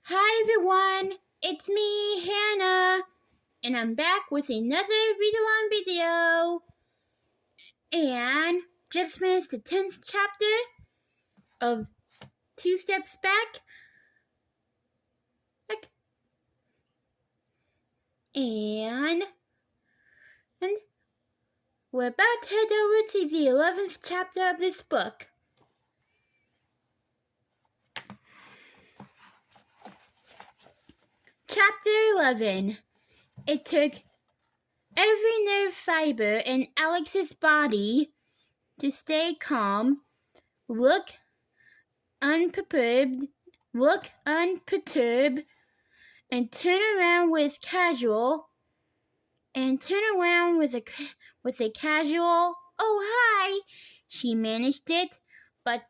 Hi everyone, it's me, Hannah, and I'm back with another read-along video. And just finished the 10th chapter of Two Steps Back. And we're about to head over to the 11th chapter of this book. Chapter 11. It took every nerve fiber in Alex's body to stay calm, look unperturbed, and turn around with a casual, "Oh, hi." She managed it, but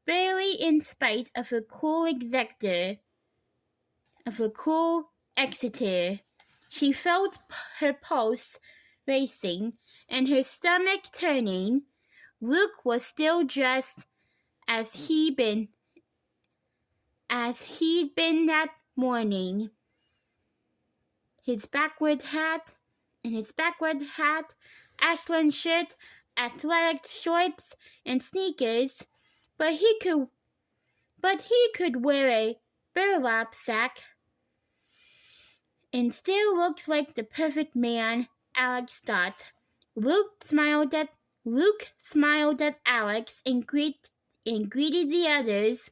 barely, in spite of a cool exeter. She felt her pulse racing and her stomach turning. Luke was still dressed as he'd been that morning. His backward hat, Ashland shirt, athletic shorts, and sneakers, but he could wear a burlap sack and still looked like the perfect man, Alex thought. Luke smiled at Alex and greeted the others.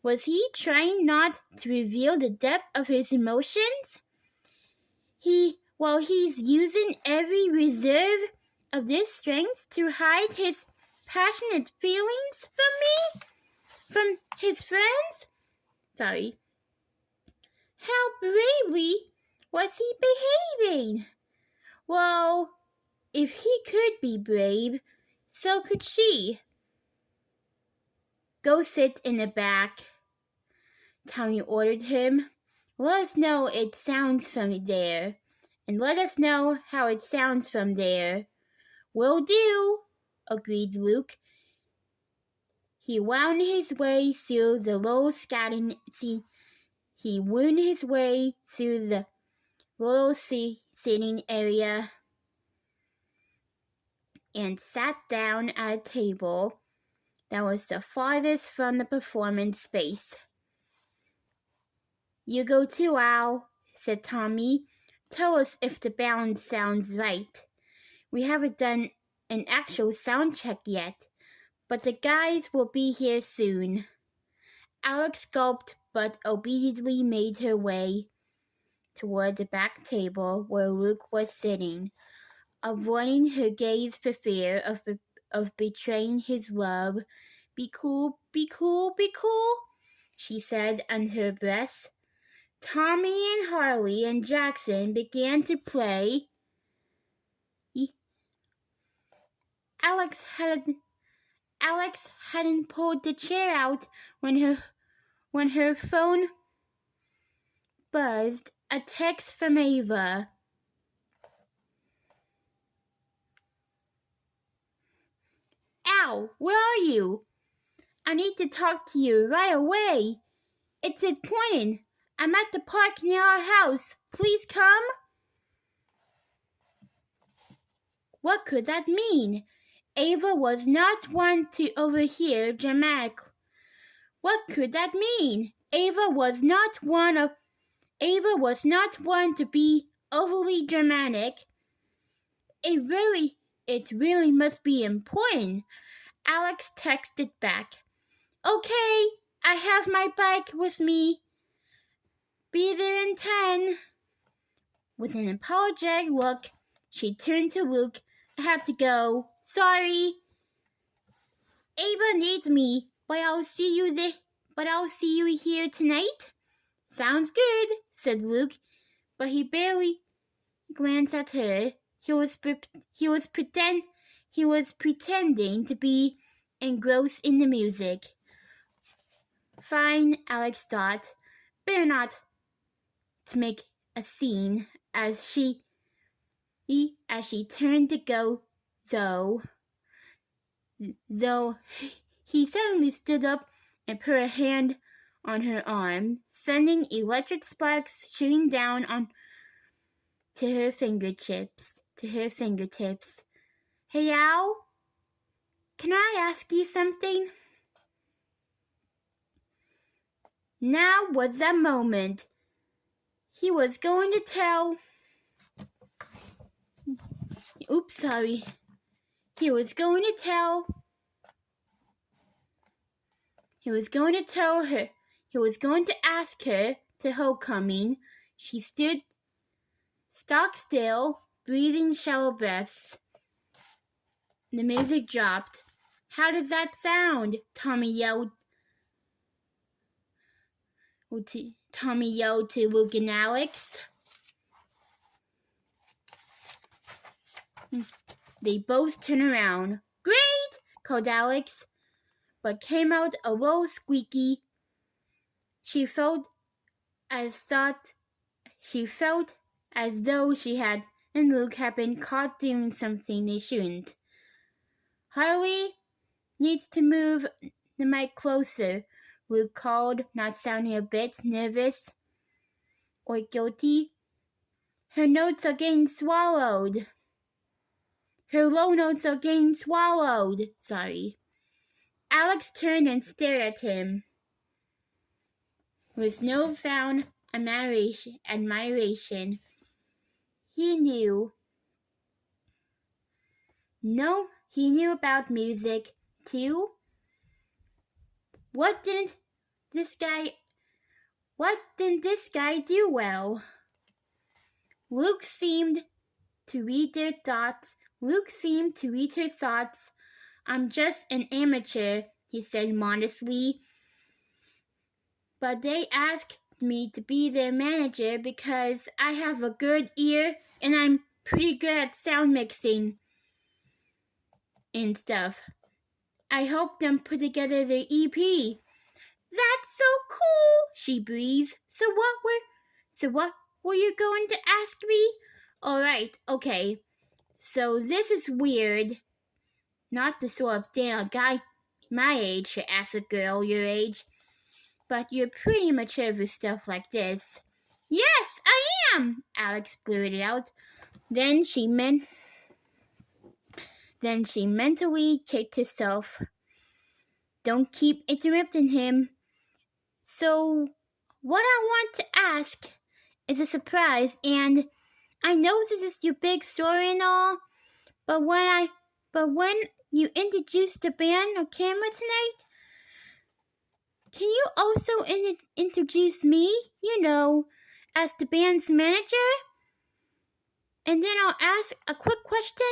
Was he trying not to reveal the depth of his emotions? He's using every reserve of this strength to hide his passionate feelings from his friends? Sorry. How bravely was he behaving? Well, if he could be brave, so could she. Go sit in the back, Tommy ordered him. Let us know it sounds from there, and let us know how it sounds from there. Will do, agreed Luke. He wound his way through the little sitting area and sat down at a table that was the farthest from the performance space. You go too, Al, said Tommy. Tell us if the balance sounds right. We haven't done an actual sound check yet, but the guys will be here soon. Alex gulped but obediently made her way toward the back table where Luke was sitting, avoiding her gaze for fear of betraying his love. Be cool, she said under her breath. Tommy and Harley and Jackson began to play. Alex hadn't pulled the chair out when her phone buzzed. A text from Ava. Al, where are you? I need to talk to you right away. It's important. I'm at the park near our house. Please come. What could that mean? Ava was not one to overhear dramatic. What could that mean? Ava was not one to be overly dramatic. It really must be important. Alex texted back. Okay, I have my bike with me. Be there in 10. With an apologetic look, she turned to Luke. I have to go. Sorry. Ava needs me, but I'll see you here tonight. Sounds good, said Luke, but he barely glanced at her. He was pretending to be engrossed in the music. Fine, Alex thought. Better not to make a scene as she turned to go, though he suddenly stood up and put a hand on her arm, sending electric sparks shooting down to her fingertips. Hey, Al, can I ask you something? Now was the moment. He was going to tell ask her to homecoming. She stood stock still, breathing shallow breaths. The music dropped. How does that sound? Tommy yelled to Luke and Alex. They both turned around. Great! Called Alex, but came out a little squeaky. She felt as though she and Luke had been caught doing something they shouldn't. Harley needs to move the mic closer, Luke called, not sounding a bit nervous or guilty. Her notes are getting swallowed. Her low notes are getting swallowed. Sorry. Alex turned and stared at him with no found admiration. He knew about music, too. What didn't this guy do well? Luke seemed to read her thoughts. I'm just an amateur, he said modestly. But they asked me to be their manager because I have a good ear and I'm pretty good at sound mixing and stuff. I helped them put together their EP. That's so cool, she breathed. So what were you going to ask me? All right, okay. So this is weird. Not to sort of stand a guy my age should ask a girl your age. But you're pretty mature for stuff like this. Yes, I am, Alex blurted out. Then she mentally kicked herself. Don't keep interrupting him. So, what I want to ask is a surprise, and I know this is your big story and all, but when you introduce the band on camera tonight, can you also introduce me, as the band's manager? And then I'll ask a quick question.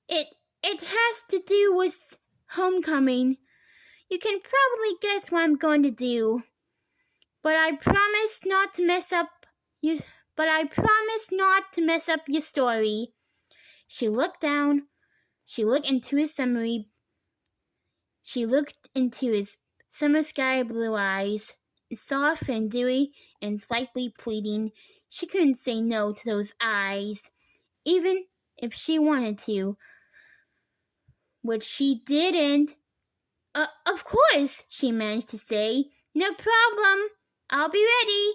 It has to do with homecoming. You can probably guess what I'm going to do. But I promise not to mess up your story. She looked down. She looked into his summer sky blue eyes, soft and dewy and slightly pleading. She couldn't say no to those eyes, even if she wanted to, which she didn't. Of course, she managed to say. No problem. I'll be ready.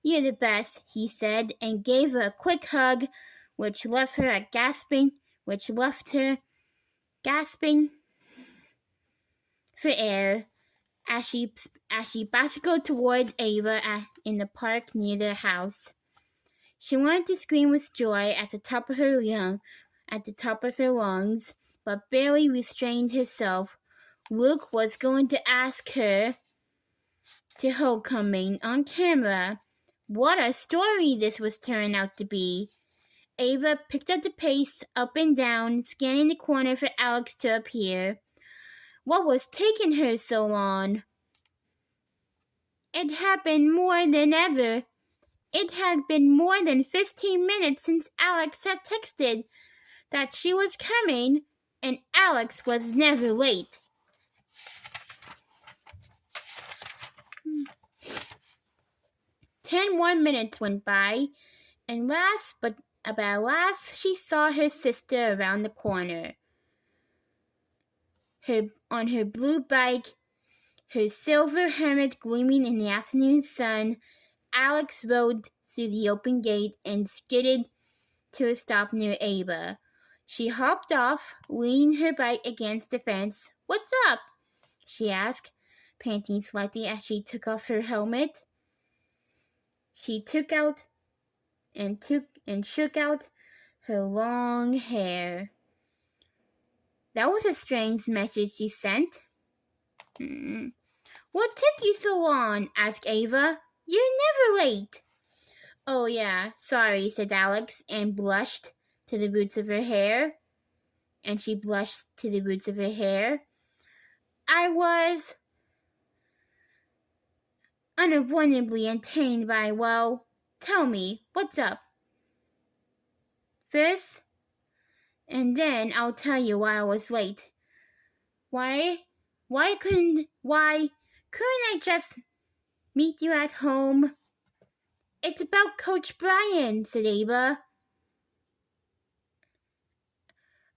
You're the best, he said, and gave her a quick hug, which left her gasping for air as she bicycled towards Ava in the park near their house. She wanted to scream with joy at the top of her lungs, but barely restrained herself. Luke was going to ask her to homecoming on camera. What a story this was turning out to be. Ava picked up the pace up and down, scanning the corner for Alex to appear. What was taking her so long? It had been more than 15 minutes since Alex had texted that she was coming, and Alex was never late. Ten more minutes went by, and last she saw her sister around the corner. On her blue bike, Her silver helmet gleaming in the afternoon sun, Alex rode through the open gate and skidded to a stop near Ava. She hopped off, leaning her bike against the fence. "What's up?" she asked, panting slightly as she took off her helmet. She took out and shook out her long hair. That was a strange message she sent. "What took you so long?" asked Ava. "You're never late." "Oh yeah, sorry," said Alex, and blushed to the roots of her hair. And she blushed to the roots of her hair. "I was unavoidably entertained by, well, tell me, what's up first, and then I'll tell you why I was late. Why couldn't I just meet you at home?" "It's about Coach Brian," said Ava.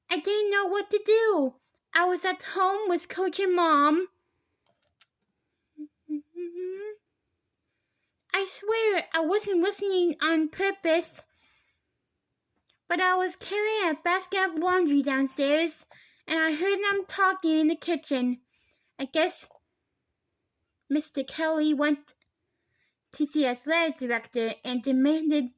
"I didn't know what to do. I was at home with Coach and Mom. I swear I wasn't listening on purpose, but I was carrying a basket of laundry downstairs, and I heard them talking in the kitchen. I guess Mr. Kelly went to the athletic director and demanded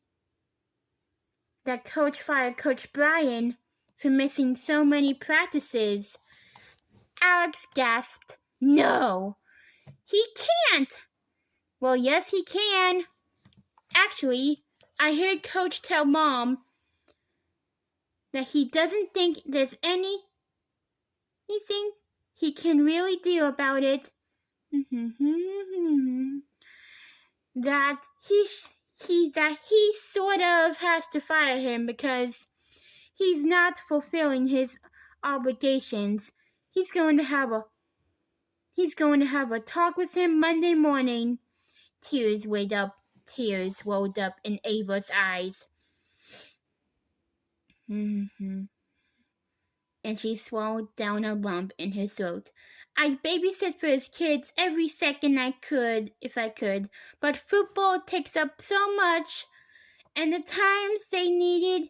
that Coach fire Coach Brian for missing so many practices." Alex gasped. "No, he can't." "Well, yes, he can. Actually, I heard Coach tell Mom that he doesn't think there's anything he can really do about it. That he sort of has to fire him because he's not fulfilling his obligations. He's going to have a talk with him Monday morning." Tears welled up in Ava's eyes. And she swallowed down a lump in her throat. "I'd babysit for his kids every second if I could, but football takes up so much, and the times they needed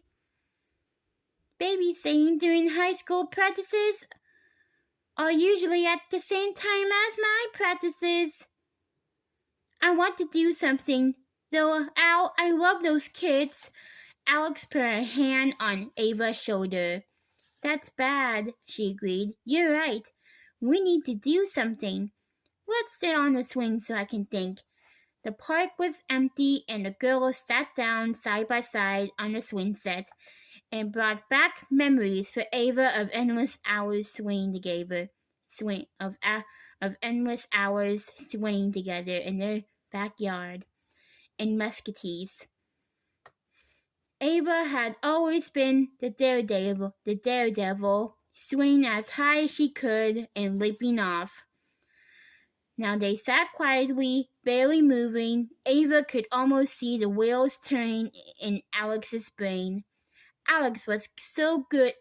babysitting during high school practices are usually at the same time as my practices. I want to do something, though, Al, I love those kids." Alex put her hand on Ava's shoulder. "That's bad," she agreed. "You're right. We need to do something. Let's sit on the swing so I can think." The park was empty, and the girls sat down side by side on the swing set and brought back memories for Ava of endless hours swinging together. Endless hours swinging together in their backyard in Muscatines. Ava had always been the daredevil, swinging as high as she could and leaping off. Now they sat quietly, barely moving. Ava could almost see the wheels turning in Alex's brain. Alex was so good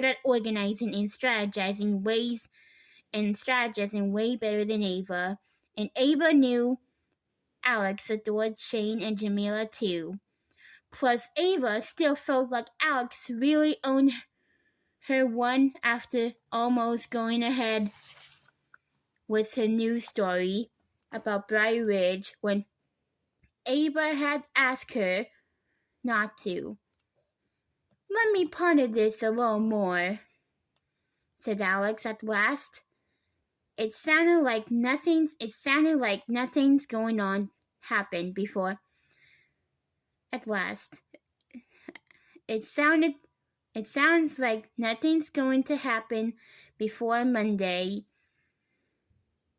at organizing and strategizing way better than Ava. And Ava knew Alex adored Shane and Jamila too. Plus, Ava still felt like Alex really owned her one after almost going ahead with her news story about Briar Ridge when Ava had asked her not to. "Let me ponder this a little more," said Alex at last. It sounded like nothing's going on happened before. At last. It sounds like nothing's going to happen before Monday.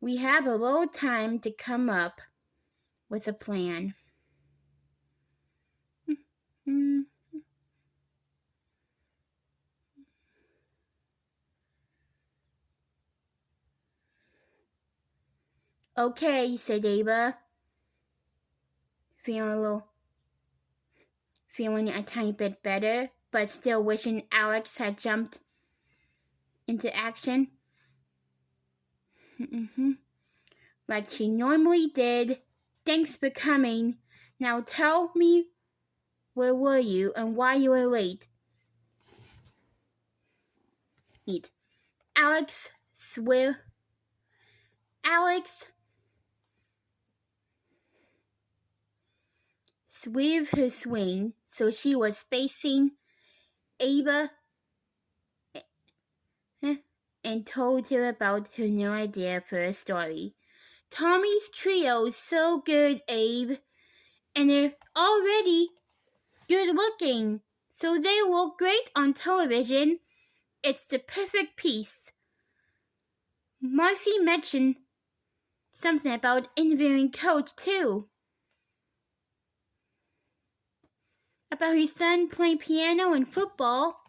We have a little time to come up with a plan. "Okay," said Ava, feeling a tiny bit better, but still wishing Alex had jumped into action. like she normally did. Thanks for coming. Now tell me, where were you and why you were late? Alex swerved her swing so she was facing Ava and told her about her new idea for a story. Tommy's trio is so good, Abe, and they're already good looking, so they look great on television. It's the perfect piece. Marcy mentioned something about interviewing Coach, too. About his son playing piano and football.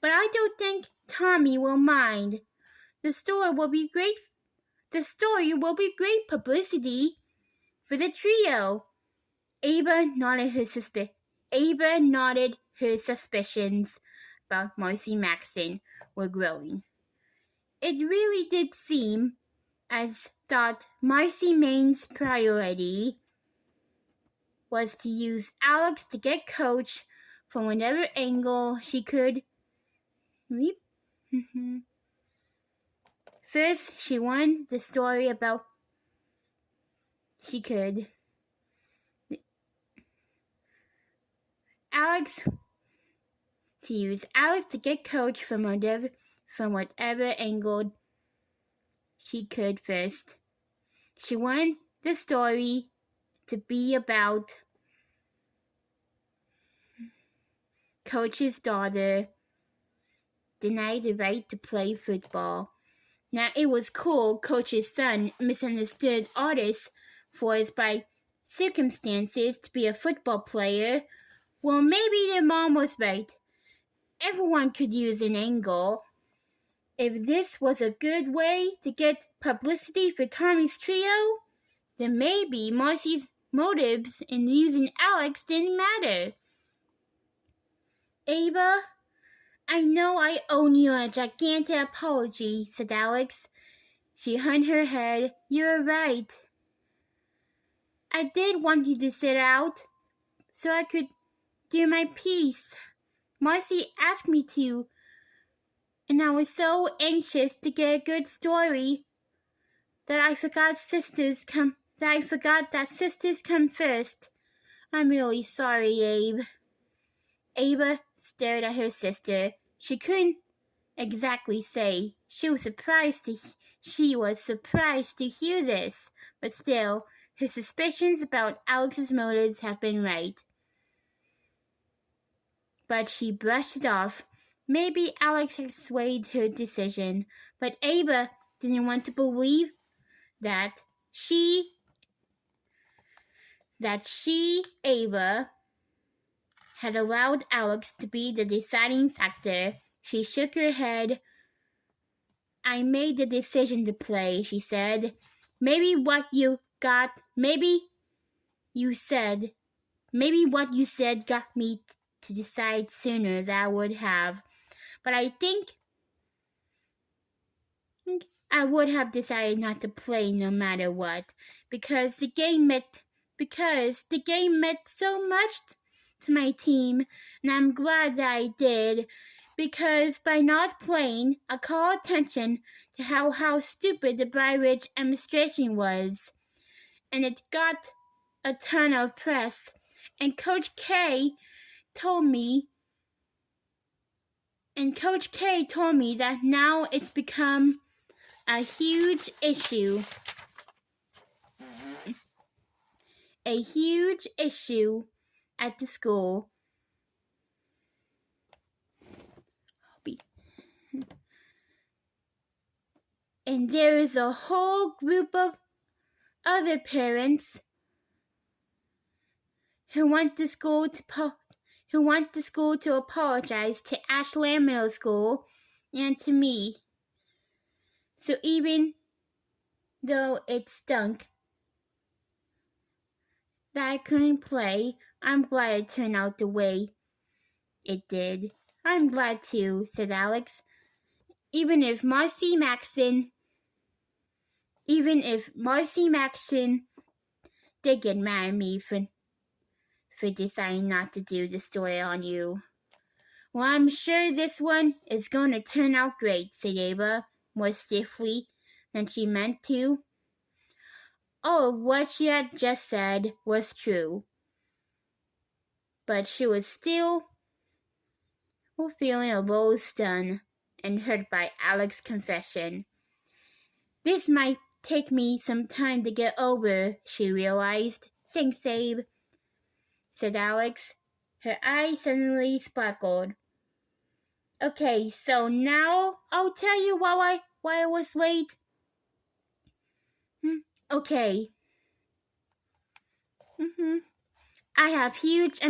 But I don't think Tommy will mind. The story will be great publicity for the trio. Ava nodded her suspicions about Marcy Maxson were growing. It really did seem as thought Marcy Main's priority was to use Alex to get Coach from whatever angle she could. First, she won the story about she could. To use Alex to get Coach from whatever angle she could first. She wanted the story to be about Coach's daughter denied the right to play football. Now it was cool Coach's son misunderstood artists forced by circumstances to be a football player. Well, maybe their mom was right. Everyone could use an angle. If this was a good way to get publicity for Tommy's trio, then maybe Marcy's motives in using Alex didn't matter. Ava, I know I owe you a gigantic apology, said Alex. She hung her head. You're right. I did want you to sit out so I could do my piece. Marcy asked me to, and I was so anxious to get a good story that I forgot that sisters come first. I'm really sorry, Abe. Ava stared at her sister. She couldn't exactly say. She was surprised to hear this, but still, her suspicions about Alex's motives have been right. But she brushed it off. Maybe Alex had swayed her decision, but Ava didn't want to believe that Ava, had allowed Alex to be the deciding factor. She shook her head. I made the decision to play, she said. Maybe what you said got me to decide sooner than I would have. But I think I would have decided not to play no matter what, because the game meant so much to my team, and I'm glad that I did, because by not playing, I call attention to how stupid the Briar Ridge administration was, and it got a ton of press, and Coach K told me that now it's become a huge issue. A huge issue at the school. And there is a whole group of other parents who want the school to apologize to Ashland Middle School and to me. So even though it stunk that I couldn't play, I'm glad it turned out the way it did. I'm glad too, said Alex. Even if Marcy Maxson even if Marcy Maxson did get mad at me for deciding not to do the story on you. Well, I'm sure this one is going to turn out great, said Ava, more stiffly than she meant to. Oh, what she had just said was true. But she was still feeling a little stunned and hurt by Alex's confession. This might take me some time to get over, she realized. Thanks, Abe, said Alex. Her eyes suddenly sparkled. Okay, so now I'll tell you why I was late. Okay. I have huge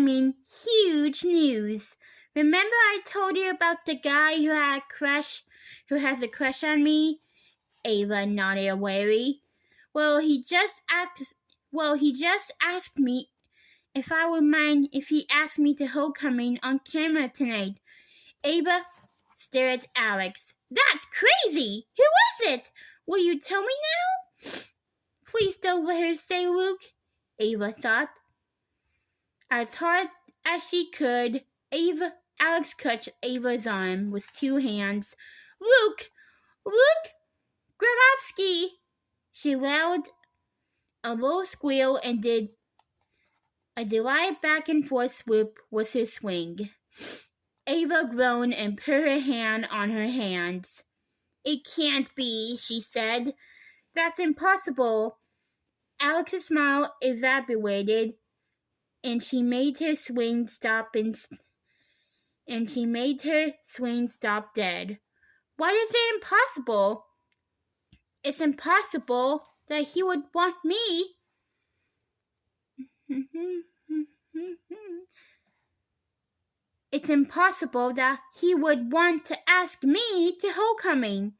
news. Remember I told you about the guy who has a crush on me? Ava nodded wary. Well, he just asked me if I would mind if he asked me to homecoming on camera tonight. Ava stared at Alex. That's crazy! Who was it? Will you tell me now? Please don't let her say Luke, Ava thought. As hard as she could, Alex clutched Ava's arm with two hands. Luke Grabowski! She allowed a low squeal and did a delighted back and forth swoop with her swing. Ava groaned and put her hand on her hands. It can't be, she said. That's impossible. Alex's smile evaporated, and she made her swing stop dead. Why is it impossible? It's impossible that he would want me. It's impossible that he would want to ask me to homecoming.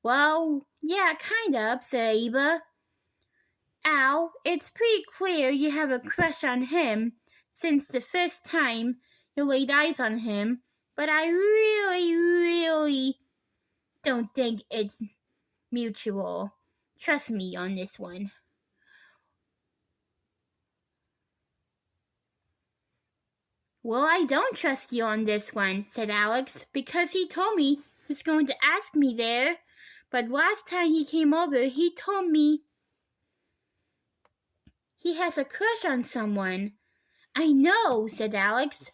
Well, yeah, kind of, said Ava. Al, it's pretty clear you have a crush on him since the first time you laid eyes on him, but I really don't think it's mutual. Trust me on this one. Well, I don't trust you on this one, said Alex, because he told me he was going to ask me there, but last time he came over, he told me he has a crush on someone. I know, said Alex.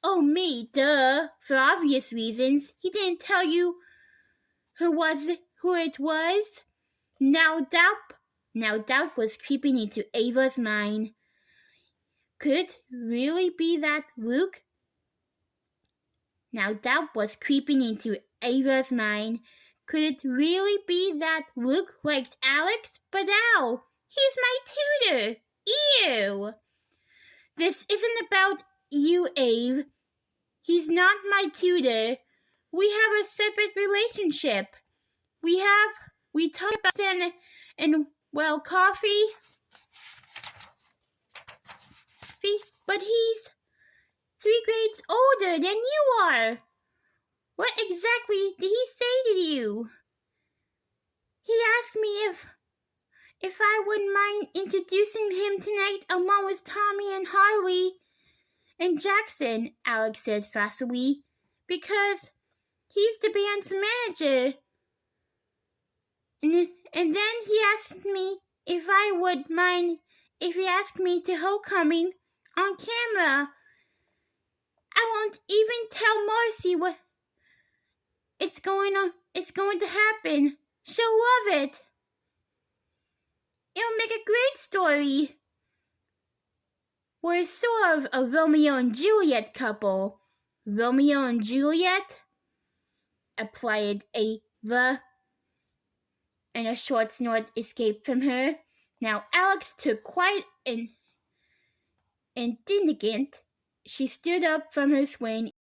Oh, me, duh. For obvious reasons. He didn't tell you who it was. Now doubt was creeping into Ava's mind. Could it really be that Luke? Now doubt was creeping into Ava's mind. Could it really be that Luke liked Alex? But Al, he's my tutor. Ew. This isn't about you, Abe. He's not my tutor. We have a separate relationship. We talk about and coffee. But he's 3 grades older than you are. What exactly did he say to you? He asked me if I wouldn't mind introducing him tonight along with Tommy and Harley and Jackson, Alex said fussily, because he's the band's manager. And then he asked me if I would mind if he asked me to homecoming on camera. I won't even tell Marcy what it's going to happen. She'll love it. It'll make a great story. We're sort of a Romeo and Juliet couple. Romeo and Juliet? Applied Ava, and a short snort escaped from her. Now Alex took quite an indignant. She stood up from her swing